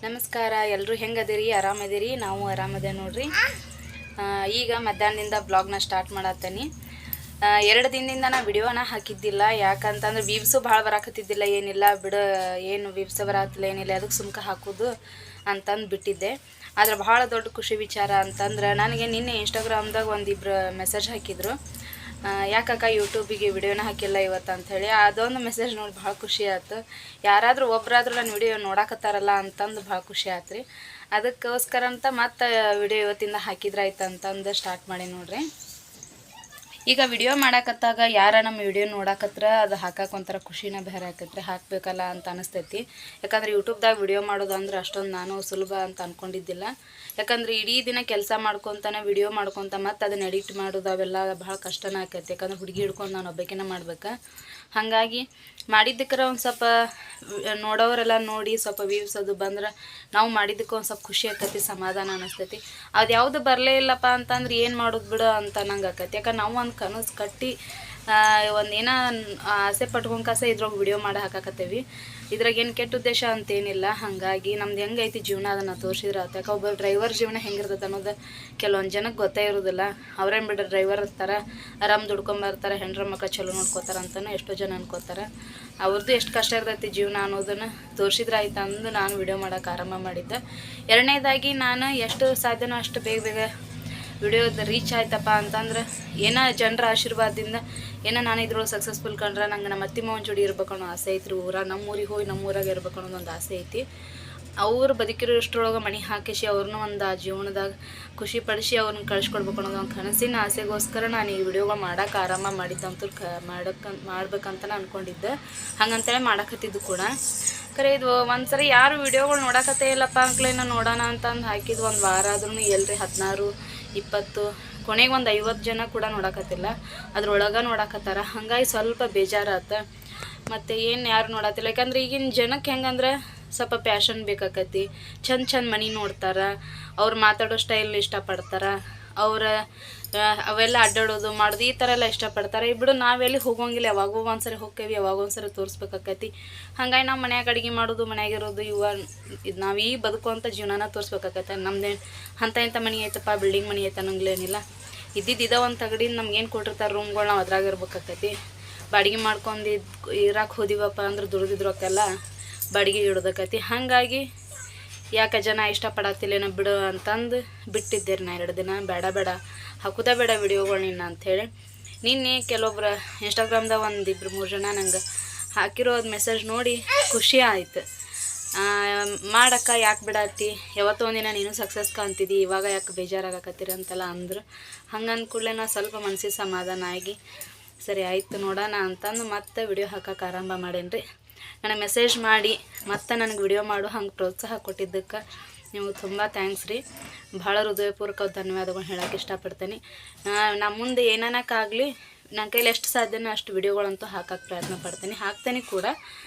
ನಮಸ್ಕಾರ ಎಲ್ಲರೂ ಹೆಂಗದಿರಿ ಆರಾಮದಿರಿ ನಾವು ಆರಾಮದೇ ನೋಡ್ರಿ ಈಗ ಮಧ್ಯಾಹ್ನದಿಂದ ಬ್ಲಾಗ್ನ ಸ್ಟಾರ್ಟ್ ಮಾಡತ್ತೇನೆ 2 ದಿನದಿಂದ ನಾ ವಿಡಿಯೋನ ಹಾಕಿದ್ದಿಲ್ಲ ಯಾಕಂತಂದ್ರೆ ವ್ಯೂವ್ಸು ಭಾಳ ಬರಾಕತ್ತಿದ್ದಿಲ್ಲ ಏನಿಲ್ಲ ಬಿಡು ಏನು ವ್ಯೂವ್ಸ್ ಬರಾತಿಲ್ಲ ಏನಿಲ್ಲ ಅದಕ್ಕೆ ಸುಮ್ಕ ಹಾಕೋದು ಅಂತಂದು ಬಿಟ್ಟಿದ್ದೆ ಆದರೆ ಭಾಳ ದೊಡ್ಡ ಖುಷಿ ವಿಚಾರ ಅಂತಂದ್ರೆ ನನಗೆ ನಿನ್ನೆ ಇನ್ಸ್ಟಾಗ್ರಾಮ್ದಾಗ ಒಂದಿಬ್ರು ಮೆಸೇಜ್ ಹಾಕಿದ್ರು ಯಾಕಕ್ಕ ಯೂಟ್ಯೂಬಿಗೆ ವಿಡಿಯೋನ ಹಾಕಿಲ್ಲ ಇವತ್ತು ಅಂಥೇಳಿ ಅದೊಂದು ಮೆಸೇಜ್ ನೋಡಿ ಭಾಳ ಖುಷಿ ಆಯ್ತು ಯಾರಾದರೂ ಒಬ್ಬರಾದ್ರೂ ನನ್ನ ವಿಡಿಯೋ ನೋಡಕತ್ತಾರಲ್ಲ ಅಂತಂದು ಭಾಳ ಖುಷಿ ಆಯ್ತು ರೀ ಅದಕ್ಕೋಸ್ಕರ ಅಂತ ಮತ್ತೆ ವಿಡಿಯೋ ಇವತ್ತಿಂದ ಹಾಕಿದ್ರಾಯ್ತು ಅಂತಂದು ಸ್ಟಾರ್ಟ್ ಮಾಡಿ ನೋಡ್ರಿ ಈಗ ವಿಡಿಯೋ ಮಾಡಾಕತ್ತಾಗ ಯಾರ ನಮ್ಮ ವಿಡಿಯೋ ನೋಡಾಕತ್ರ ಅದು ಹಾಕಕ್ಕೆ ಒಂಥರ ಖುಷಿನ ಬೇರೆ ಆಕತ್ರಿ ಹಾಕಬೇಕಲ್ಲ ಅಂತ ಅನಿಸ್ತೈತಿ ಯಾಕಂದ್ರೆ ಯೂಟ್ಯೂಬ್ದಾಗ ವಿಡಿಯೋ ಮಾಡೋದು ಅಂದ್ರೆ ಅಷ್ಟೊಂದು ನಾನು ಸುಲಭ ಅಂತ ಅಂದ್ಕೊಂಡಿದ್ದಿಲ್ಲ ಯಾಕಂದ್ರೆ ಇಡೀ ದಿನ ಕೆಲಸ ಮಾಡ್ಕೊತಾನೆ ವಿಡಿಯೋ ಮಾಡ್ಕೊತ ಮತ್ತು ಅದನ್ನ ಎಡಿಟ್ ಮಾಡೋದು ಅವೆಲ್ಲ ಭಾಳ ಕಷ್ಟನೇ ಆಕೈತಿ ಯಾಕಂದ್ರೆ ಹುಡುಗಿ ಹಿಡ್ಕೊಂಡು ನಾನು ಒಬ್ಬಾಕಿನ ಮಾಡ್ಬೇಕು ಹಾಗಾಗಿ ಮಾಡಿದ್ದಕ್ಕೆ ಒಂದು ಸ್ವಲ್ಪ ನೋಡೋರೆಲ್ಲ ನೋಡಿ ಸ್ವಲ್ಪ ವ್ಯೂವ್ಸ್ ಅದು ಬಂದ್ರೆ ನಾವು ಮಾಡಿದ್ದಕ್ಕೆ ಒಂದು ಸ್ವಲ್ಪ ಖುಷಿ ಆಕೈತಿ ಸಮಾಧಾನ ಅನ್ನಿಸ್ತೈತಿ ಅದು ಯಾವುದು ಬರಲೇ ಇಲ್ಲಪ್ಪ ಅಂತಂದ್ರೆ ಏನು ಮಾಡೋದು ಬಿಡು ಅಂತ ನಂಗೆ ಆಕೈತಿ ಯಾಕಂದ್ರೆ ನಾವು ಒಂದು ಕನಸು ಕಟ್ಟಿ ಒಂದು ಏನೋ ಆಸೆ ಪಟ್ಕೊಂಡು ಕಾಸೆ ಇದ್ರೊಳಗೆ ವಿಡಿಯೋ ಮಾಡಿ ಹಾಕಾಕತ್ತೇವಿ ಇದ್ರಾಗ ಏನು ಕೆಟ್ಟ ಉದ್ದೇಶ ಅಂತೇನಿಲ್ಲ ಹಾಗಾಗಿ ನಮ್ದು ಹೆಂಗೈತಿ ಜೀವನ ಅದನ್ನು ತೋರಿಸಿದ್ರೆ ಆತ ಯಾಕೆ ಒಬ್ಬ ಡ್ರೈವರ್ ಜೀವನ ಹೆಂಗಿರ್ತೈತೆ ಅನ್ನೋದು ಕೆಲವೊಂದು ಜನಕ್ಕೆ ಗೊತ್ತೇ ಇರೋದಿಲ್ಲ ಅವ್ರೇನು ಬಿಡ್ರಿ ಡ್ರೈವರ್ ಇರ್ತಾರೆ ಆರಾಮ್ ದುಡ್ಕೊಂಬರ್ತಾರೆ ಹೆಂಡ್ರ ಮಕ್ಕಳು ಚಲೋ ನೋಡ್ಕೋತಾರೆ ಅಂತಲೂ ಎಷ್ಟೋ ಜನ ಅನ್ಕೋತಾರೆ ಅವ್ರದ್ದು ಎಷ್ಟು ಕಷ್ಟ ಇರ್ತೈತಿ ಜೀವನ ಅನ್ನೋದನ್ನು ತೋರಿಸಿದ್ರೆ ಆಯ್ತು ಅಂದು ನಾನು ವಿಡಿಯೋ ಮಾಡೋಕೆ ಆರಂಭ ಮಾಡಿದ್ದೆ ಎರಡನೇದಾಗಿ ನಾನು ಎಷ್ಟು ಸಾಧ್ಯನೋ ಅಷ್ಟು ಬೇಗ ವಿಡಿಯೋದ ರೀಚ್ ಆಯ್ತಪ್ಪ ಅಂತಂದ್ರೆ ಏನೋ ಜನರ ಆಶೀರ್ವಾದದಿಂದ ಏನೋ ನಾನು ಇದ್ರೊಳಗೆ ಸಕ್ಸಸ್ಫುಲ್ ಕಂಡ್ರೆ ನಂಗೆ ನಮ್ಮ ಅತ್ತಿ ಮಾವನ ಜೋಡಿ ಇರ್ಬೇಕು ಅನ್ನೋ ಆಸೆ ಐತ್ರಿ ನಮ್ಮೂರಿಗೆ ಹೋಗಿ ನಮ್ಮೂರಾಗ ಇರ್ಬೇಕು ಅನ್ನೋದೊಂದು ಆಸೆ ಐತಿ ಅವ್ರು ಬದುಕಿರೋಷ್ಟ್ರೊಳಗೆ ಮನೆ ಹಾಕಿಸಿ ಅವ್ರನ್ನೂ ಒಂದು ಆ ಜೀವನದಾಗ ಖುಷಿ ಪಡಿಸಿ ಅವ್ರನ್ನ ಕಳಿಸ್ಕೊಡ್ಬೇಕು ಅನ್ನೋದು ಒಂದು ಕನಸಿನ ಆಸೆಗೋಸ್ಕರ ನಾನು ಈ ವಿಡಿಯೋಗಳು ಮಾಡೋಕೆ ಆರಂಭ ಮಾಡಿದ್ದಂತೂ ಮಾಡ್ಬೇಕಂತ ಅಂದ್ಕೊಂಡಿದ್ದೆ ಹಂಗಂತೇಳಿ ಮಾಡಕತ್ತಿದ್ದು ಕೂಡ ಖರೆ ಇದು ಒಂದ್ಸರಿ ಯಾರು ವಿಡಿಯೋಗಳು ನೋಡಕತ್ತೇ ಇಲ್ಲಪ್ಪ ಅಂಕ್ಲೇನ ನೋಡೋಣ ಅಂತಂದು ಹಾಕಿದ್ದು ಒಂದು ವಾರ ಆದ್ರೂ ಎಲ್ರಿ 16 20 ಕೊನೆಗೆ ಒಂದು 50 ಜನ ಕೂಡ ನೋಡಕತ್ತಿಲ್ಲ ಅದ್ರೊಳಗೆ ನೋಡಕತ್ತಾರ ಹಾಗಾಗಿ ಸ್ವಲ್ಪ ಬೇಜಾರಾತ ಮತ್ತು ಏನು ಯಾರು ನೋಡತ್ತಿಲ್ಲ ಯಾಕಂದ್ರೆ ಈಗಿನ ಜನಕ್ಕೆ ಹೆಂಗಂದ್ರೆ ಸ್ವಲ್ಪ ಪ್ಯಾಷನ್ ಬೇಕಾಕತಿ ಚಂದ ಮನೆ ನೋಡ್ತಾರೆ ಅವ್ರು ಮಾತಾಡೋ ಸ್ಟೈಲ್ ಇಷ್ಟಪಡ್ತಾರೆ ಅವ್ರ ಅವೆಲ್ಲ ಅಡ್ಡಾಡೋದು ಮಾಡೋದು ಈ ಥರ ಎಲ್ಲ ಇಷ್ಟಪಡ್ತಾರೆ ಬಿಡು ನಾವೆಲ್ಲಿ ಹೋಗೋಂಗಿಲ್ಲ ಯಾವಾಗೋ ಒಂದ್ಸರಿ ಹೋಗ್ತೇವೆ ಯಾವಾಗ ಒಂದ್ಸರಿ ತೋರಿಸ್ಬೇಕಾಕತಿ ಹಾಗಾಗಿ ನಾವು ಮನ್ಯಾಗ ಅಡುಗೆ ಮಾಡೋದು ಮನ್ಯಾಗಿರೋದು ಇದು ನಾವು ಈ ಬದುಕುವಂಥ ಜೀವನನ ತೋರಿಸ್ಬೇಕಾಕತ್ತೆ ನಮ್ಮದೇ ಇಂಥ ಮನೆ ಐತಪ್ಪ ಬಿಲ್ಡಿಂಗ್ ಮನೆ ಐತೆ ಅನ್ನಂಗಿಲ್ಲೇನಿಲ್ಲ ಇದ್ದಿದ್ದು ಒಂದು ತಗಡಿನ ನಮ್ಗೇನು ಕೊಟ್ಟಿರ್ತಾರೆ ರೂಮ್ಗಳು ನಾವು ಅದ್ರಾಗ ಇರ್ಬೇಕಾಕತಿ ಬಾಡಿಗೆ ಮಾಡ್ಕೊಂಡು ಇರಾಕೆ ಹೋದಿವಪ್ಪ ಅಂದ್ರೆ ದುಡ್ದಿದ್ರಕ್ಕೆಲ್ಲ ಬಾಡಿಗೆ ಇಡೋದಕ್ಕತಿ ಹಾಗಾಗಿ ಯಾಕೆ ಜನ ಇಷ್ಟಪಡತ್ತಿಲ್ಲೇನೋ ಬಿಡು ಅಂತಂದು ಬಿಟ್ಟಿದ್ದೆ ನಾ 2 ದಿನ ಬೇಡ ಹಾಕೋದೇ ಬೇಡ ವಿಡಿಯೋಗಳು ನಿನ್ನ ಅಂಥೇಳಿ ನಿನ್ನೆ ಕೆಲವೊಬ್ರು ಇನ್ಸ್ಟಾಗ್ರಾಮ್ದಾಗ 1-2-3 ಜನ ನಂಗೆ ಹಾಕಿರೋದು ಮೆಸೇಜ್ ನೋಡಿ ಖುಷಿ ಆಯ್ತು ಮಾಡಕ್ಕ ಯಾಕೆ ಬಿಡತ್ತಿ ಯಾವತ್ತೋ ಒಂದಿನ ನೀನು ಸಕ್ಸಸ್ ಕಾಣ್ತಿದ್ದಿ ಇವಾಗ ಯಾಕೆ ಬೇಜಾರಾಗಕತ್ತೀರಿ ಅಂತೆಲ್ಲ ಅಂದರು ಹಂಗೆ ಅಂದ್ಕೂಡಲೇ ನಾ ಸ್ವಲ್ಪ ಮನಸ್ಸಿಗೆ ಸಮಾಧಾನ ಆಗಿ ಸರಿ ಆಯಿತು ನೋಡೋಣ ಅಂತಂದು ಮತ್ತೆ ವಿಡಿಯೋ ಹಾಕೋಕೆ ಆರಂಭ ಮಾಡೇನ್ರಿ ನನಗೆ ಮೆಸೇಜ್ ಮಾಡಿ ಮತ್ತೆ ನನಗೆ ವಿಡಿಯೋ ಮಾಡು ಹಂಗೆ ಪ್ರೋತ್ಸಾಹ ಕೊಟ್ಟಿದ್ದಕ್ಕೆ ನೀವು ತುಂಬ ಥ್ಯಾಂಕ್ಸ್ ರೀ ಭಾಳ ಹೃದಯಪೂರ್ವಕ ಧನ್ಯವಾದಗಳು ಹೇಳೋಕೆ ಇಷ್ಟಪಡ್ತೀನಿ ನಾ ಮುಂದೆ ಏನನ್ನಕ್ಕಾಗಲಿ ನನ್ನ ಕೈಲಿ ಎಷ್ಟು ಸಾಧ್ಯನೋ ಅಷ್ಟು ವಿಡಿಯೋಗಳಂತೂ ಹಾಕೋಕ್ಕೆ ಪ್ರಯತ್ನ ಪಡ್ತೀನಿ ಹಾಕ್ತೇನೆ ಕೂಡ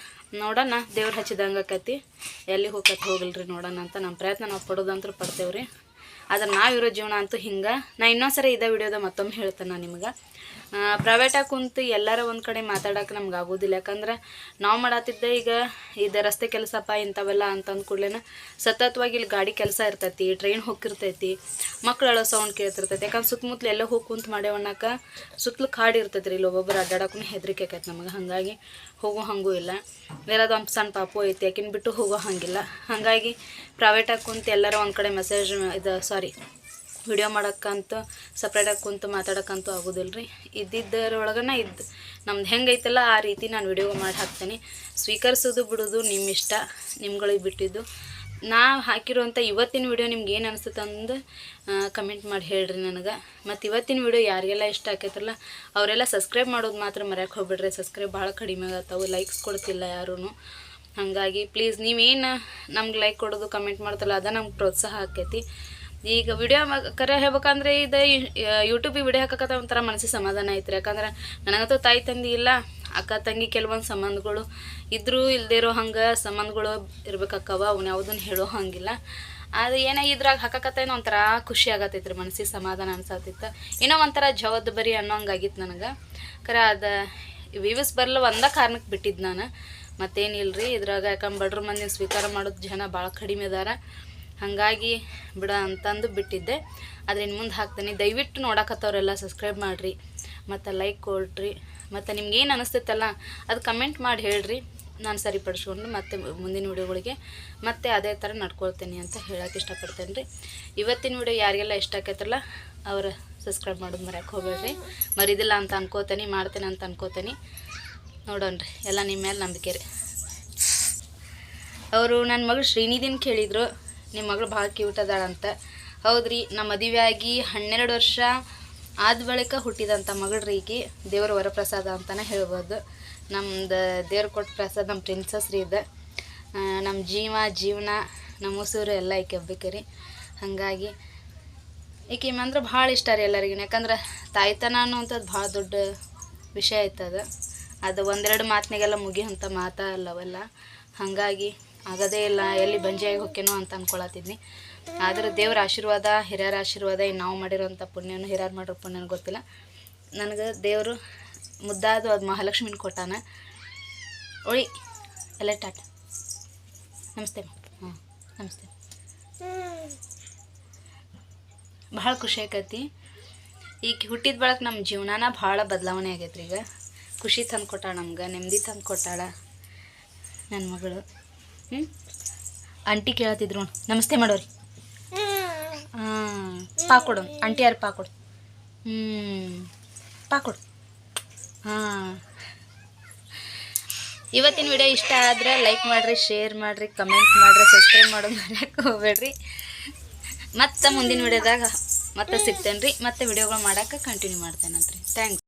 ನೋಡೋಣ ದೇವ್ರು ಹಚ್ಚಿದಂಗೆ ಆಕತಿ ಎಲ್ಲಿ ಹೋಗಲ್ರಿ ನೋಡೋಣ ಅಂತ ನಮ್ಮ ಪ್ರಯತ್ನ ನಾವು ಪಡೋದಂತೂ ಪಡ್ತೇವ್ರಿ ಆದ್ರೆ ನಾವಿರೋ ಜೀವನ ಅಂತೂ ಹಿಂಗೆ ನಾ ಇನ್ನೊಂದ್ಸರಿ ಇದೇ ವಿಡಿಯೋದ ಮತ್ತೊಮ್ಮೆ ಹೇಳ್ತೇನೆ ನಾನು ನಿಮ್ಗೆ ಪ್ರೈವೇಟಾಗಿ ಕುಂತು ಎಲ್ಲರ ಒಂದು ಕಡೆ ಮಾತಾಡೋಕೆ ನಮ್ಗೆ ಆಗೋದಿಲ್ಲ ಯಾಕಂದ್ರೆ ನಾವು ಮಾಡತ್ತಿದ್ದೆ ಈಗ ಇದು ರಸ್ತೆ ಕೆಲಸಪ್ಪ ಇಂಥವೆಲ್ಲ ಅಂತಂದು ಕೂಡಲೇ ಸತತವಾಗಿ ಇಲ್ಲಿ ಗಾಡಿ ಕೆಲಸ ಇರ್ತೈತಿ ಟ್ರೈನ್ ಹೋಗಿರ್ತೈತಿ ಮಕ್ಳು ಅಳೋ ಸೌಂಡ್ ಕೇಳ್ತಿರ್ತೈತಿ ಯಾಕಂದ್ರೆ ಸುತ್ತಮುತ್ತಲು ಎಲ್ಲ ಹೋಗಿ ಕುಂತು ಮಾಡೇವಣ್ಣಕ್ಕೆ ಸುತ್ತಲೂ ಕಾಡು ಇರ್ತೈತಿ ರೀ ಇಲ್ಲಿ ಒಬ್ಬೊಬ್ಬರು ಅಡ್ಡಾಡಕ್ಕೂ ಹೆದರಿಕೆ ಆಕೈತೆ ನಮಗೆ ಹಾಗಾಗಿ ಹೋಗೋ ಹಂಗೂ ಇಲ್ಲ ಬೇರೆದು ಒಂದು ಸಣ್ಣ ಪಾಪು ಐತಿ ಯಾಕಿನ ಬಿಟ್ಟು ಹೋಗೋ ಹಂಗಿಲ್ಲ ಹಾಗಾಗಿ ಪ್ರೈವೇಟಾಗಿ ಕುಂತು ಎಲ್ಲರ ಒಂದು ಕಡೆ ಮೆಸೇಜ್ ವಿಡಿಯೋ ಮಾಡೋಕ್ಕಂತೂ ಸಪ್ರೇಟಾಗಿ ಕುಂತು ಮಾತಾಡೋಕ್ಕಂತೂ ಆಗೋದಿಲ್ಲ ರೀ ಇದ್ದಿದ್ದರೊಳಗನ ನಮ್ದು ಹೆಂಗೈತಲ್ಲ ಆ ರೀತಿ ನಾನು ವಿಡಿಯೋ ಮಾಡಿ ಹಾಕ್ತೀನಿ ಸ್ವೀಕರಿಸೋದು ಬಿಡೋದು ನಿಮ್ಮ ಇಷ್ಟ ನಿಮ್ಗಳಿಗೆ ಬಿಟ್ಟಿದ್ದು ನಾ ಹಾಕಿರುವಂಥ ಇವತ್ತಿನ ವಿಡಿಯೋ ನಿಮ್ಗೆ ಏನು ಅನಿಸುತ್ತೆ ಅಂದು ಕಮೆಂಟ್ ಮಾಡಿ ಹೇಳ್ರಿ ನನಗೆ ಮತ್ತು ಇವತ್ತಿನ ವಿಡಿಯೋ ಯಾರಿಗೆಲ್ಲ ಇಷ್ಟ ಆಕೈತಲ್ಲ ಅವರೆಲ್ಲ ಸಬ್ಸ್ಕ್ರೈಬ್ ಮಾಡೋದು ಮಾತ್ರ ಮರ್ಯಾಕೆ ಹೋಗ್ಬಿಡ್ರಿ ಸಬ್ಸ್ಕ್ರೈಬ್ ಭಾಳ ಕಡಿಮೆ ಆಗತ್ತವು ಲೈಕ್ಸ್ ಕೊಡ್ತಿಲ್ಲ ಯಾರೂ ಹಾಗಾಗಿ ಪ್ಲೀಸ್ ನೀವೇನು ನಮ್ಗೆ ಲೈಕ್ ಕೊಡೋದು ಕಮೆಂಟ್ ಮಾಡ್ತಲ್ಲ ಅದು ನಮ್ಗೆ ಪ್ರೋತ್ಸಾಹ ಆಕೈತಿ ಈಗ ವಿಡಿಯೋ ಕರೆ ಹೇಳ್ಬೇಕಂದ್ರೆ ಇದು ಯೂಟ್ಯೂಬಿಗೆ ವಿಡಿಯೋ ಹಾಕಕ್ಕೆ ಒಂಥರ ಮನಸ್ಸಿಗೆ ಸಮಾಧಾನ ಐತ್ರಿ ಯಾಕಂದ್ರೆ ನನಗಂತೂ ತಾಯಿ ತಂದೆ ಇಲ್ಲ ಅಕ್ಕ ತಂಗಿ ಕೆಲವೊಂದು ಸಂಬಂಧಗಳು ಇದ್ರೂ ಇಲ್ಲದೇ ಇರೋ ಹಂಗೆ ಸಂಬಂಧಗಳು ಇರ್ಬೇಕಾಕ್ಕವ ಅವನ್ನ ಯಾವುದನ್ನು ಹೇಳೋ ಹಂಗಿಲ್ಲ ಅದು ಏನೋ ಇದ್ರಾಗ ಹಾಕಕತ್ತೇನೋ ಒಂಥರ ಖುಷಿ ಆಗತ್ತೈತ್ರಿ ಮನಸ್ಸಿಗೆ ಸಮಾಧಾನ ಅನ್ಸತ್ತಿತ್ತು ಏನೋ ಒಂಥರ ಜವಾಬ್ದಾರಿ ಅನ್ನೋ ಹಂಗಾಗಿತ್ತು ನನಗೆ ಖರೆ ಅದು ವ್ಯೂಸ್ ಬರಲ್ಲ ಒಂದೇ ಕಾರಣಕ್ಕೆ ಬಿಟ್ಟಿದ್ದು ನಾನು ಮತ್ತೇನಿಲ್ಲ ರೀ. ಇದ್ರಾಗ ಯಾಕಂದ್ರೆ ಬಡ್ರ ಮಂದಿನ ಸ್ವೀಕಾರ ಮಾಡೋದು ಜನ ಭಾಳ ಕಡಿಮೆ ಅದಾರ, ಹಾಗಾಗಿ ಬಿಡ ಅಂತಂದು ಬಿಟ್ಟಿದ್ದೆ. ಆದರೆ ಇನ್ನು ಮುಂದೆ ಹಾಕ್ತೀನಿ. ದಯವಿಟ್ಟು ನೋಡಕತ್ತವ್ರೆಲ್ಲ ಸಬ್ಸ್ಕ್ರೈಬ್ ಮಾಡಿರಿ ಮತ್ತು ಲೈಕ್ ಕೊಡ್ರಿ. ಮತ್ತು ನಿಮ್ಗೆ ಏನು ಅನಿಸ್ತೈತಲ್ಲ ಅದು ಕಮೆಂಟ್ ಮಾಡಿ ಹೇಳ್ರಿ, ನಾನು ಸರಿಪಡಿಸ್ಕೊಂಡು ಮತ್ತೆ ಮುಂದಿನ ವಿಡಿಯೋಗಳಿಗೆ ಮತ್ತೆ ಅದೇ ಥರ ನಡ್ಕೊಳ್ತೀನಿ ಅಂತ ಹೇಳೋಕೆ ಇಷ್ಟಪಡ್ತೇನೆ ರೀ. ಇವತ್ತಿನ ವಿಡಿಯೋ ಯಾರಿಗೆಲ್ಲ ಇಷ್ಟ ಆಕೈತಲ್ಲ ಅವ್ರು ಸಬ್ಸ್ಕ್ರೈಬ್ ಮಾಡೋದು ಮರ್ಯಾಕೆ ಹೋಗ್ಬೇಡ್ರಿ. ಮರಿದಿಲ್ಲ ಅಂತ ಅನ್ಕೋತೀನಿ, ಮಾಡ್ತೇನೆ ಅಂತ ಅನ್ಕೋತೀನಿ. ನೋಡೋಣ್ರಿ, ಎಲ್ಲ ನಿಮ್ಮ ಮೇಲೆ ನಂಬಿಕೆ ರೀ. ಅವರು ನನ್ನ ಮಗಳು ಶ್ರೀನಿಧಿನ ಕೇಳಿದರು, ನಿಮ್ಮ ಮಗಳು ಭಾಳ ಕ್ಯೂಟ್ ಅದಾಳಂತ. ಹೌದ್ರಿ, ನಮ್ಮ ಮದುವೆ ಆಗಿ 12 ವರ್ಷ ಆದ ಬಳಿಕ ಹುಟ್ಟಿದಂಥ ಮಗಳ್ರಿ ಈಕಿ. ದೇವರ ವರಪ್ರಸಾದ ಅಂತಲೇ ಹೇಳ್ಬೋದು. ನಮ್ದು ದೇವ್ರು ಕೊಟ್ಟ ಪ್ರಸಾದ, ನಮ್ಮ ಪ್ರಿನ್ಸಸ್ ರೀ ಇದು. ನಮ್ಮ ಜೀವನ ನಮ್ಮ ಉಸಿರು ಎಲ್ಲ ಈಕೆ ಒಬ್ಬಕ್ಕೆ ರೀ. ಹಾಗಾಗಿ ಈಕೆ ಅಂದ್ರೆ ಭಾಳ ಇಷ್ಟ ರೀ ಎಲ್ಲರಿಗೂ. ಯಾಕಂದ್ರೆ ತಾಯ್ತನ ಅನ್ನುವಂಥದ್ದು ಭಾಳ ದೊಡ್ಡ ವಿಷಯ ಆಯ್ತದ. ಅದು ಒಂದೆರಡು ಮಾತಿನಾಗೆಲ್ಲ ಮುಗಿಯೋಂಥ ಮಾತಾ ಅಲ್ಲವಲ್ಲ. ಹಾಗಾಗಿ ಆಗೋದೇ ಇಲ್ಲ, ಎಲ್ಲಿ ಬಂಜೆಯಾಗಿ ಹೋಗ್ಕೇನೋ ಅಂತ ಅಂದ್ಕೊಳತ್ತಿದ್ನಿ. ಆದರೆ ದೇವ್ರ ಆಶೀರ್ವಾದ, ಹಿರಿಯರ ಆಶೀರ್ವಾದ, ಇನ್ನು ನಾವು ಮಾಡಿರೋಂಥ ಪುಣ್ಯನೂ ಹಿರಿಯರು ಮಾಡಿರೋ ಪುಣ್ಯನೂ ಗೊತ್ತಿಲ್ಲ. ನನಗೆ ದೇವರು ಮುದ್ದಾದು ಅದು ಮಹಾಲಕ್ಷ್ಮಿನ ಕೊಟ್ಟಾನ. ಒಳಿ ಎಲ್ಲ ಟಾಟ, ನಮಸ್ತೆ. ಹಾಂ ನಮಸ್ತೆ. ಭಾಳ ಖುಷಿ ಆಕೈತಿ. ಈಗ ಹುಟ್ಟಿದ ಬಳಕ ನಮ್ಮ ಜೀವನನ ಭಾಳ ಬದಲಾವಣೆ ಆಗೈತ್ರಿ. ಈಗ ಖುಷಿ ತಂದು ಕೊಟ್ಟಾಳ, ನಮ್ಗೆ ನೆಮ್ಮದಿ ತಂದು ಕೊಟ್ಟಾಳ ನನ್ನ ಮಗಳು. ಆಂಟಿ ಕೇಳತ್ತಿದ್ರು, ನಮಸ್ತೆ ಮಾಡೋರಿ. ಹಾಂ, ಪಾ ಕೊಡು ಆಂಟಿ. ಯಾರು ಪಾ ಕೊಡು? ಪಾ ಕೊಡು. ಹಾಂ, ಇವತ್ತಿನ ವಿಡಿಯೋ ಇಷ್ಟ ಆದರೆ ಲೈಕ್ ಮಾಡಿರಿ, ಶೇರ್ ಮಾಡಿರಿ, ಕಮೆಂಟ್ ಮಾಡಿರಿ, ಸಬ್ಸ್ಕ್ರೈಬ್ ಮಾಡೋದು ಮರ್ಯಾಕೆ ಹೋಗ್ಬೇಡ್ರಿ. ಮತ್ತು ಮುಂದಿನ ವಿಡಿಯೋದಾಗ ಮತ್ತೆ ಸಿಗ್ತೇನೆ ರೀ. ಮತ್ತೆ ವಿಡಿಯೋಗಳು ಮಾಡೋಕೆ ಕಂಟಿನ್ಯೂ ಮಾಡ್ತೇನಂತ್ರಿ. ಥ್ಯಾಂಕ್ಸ್.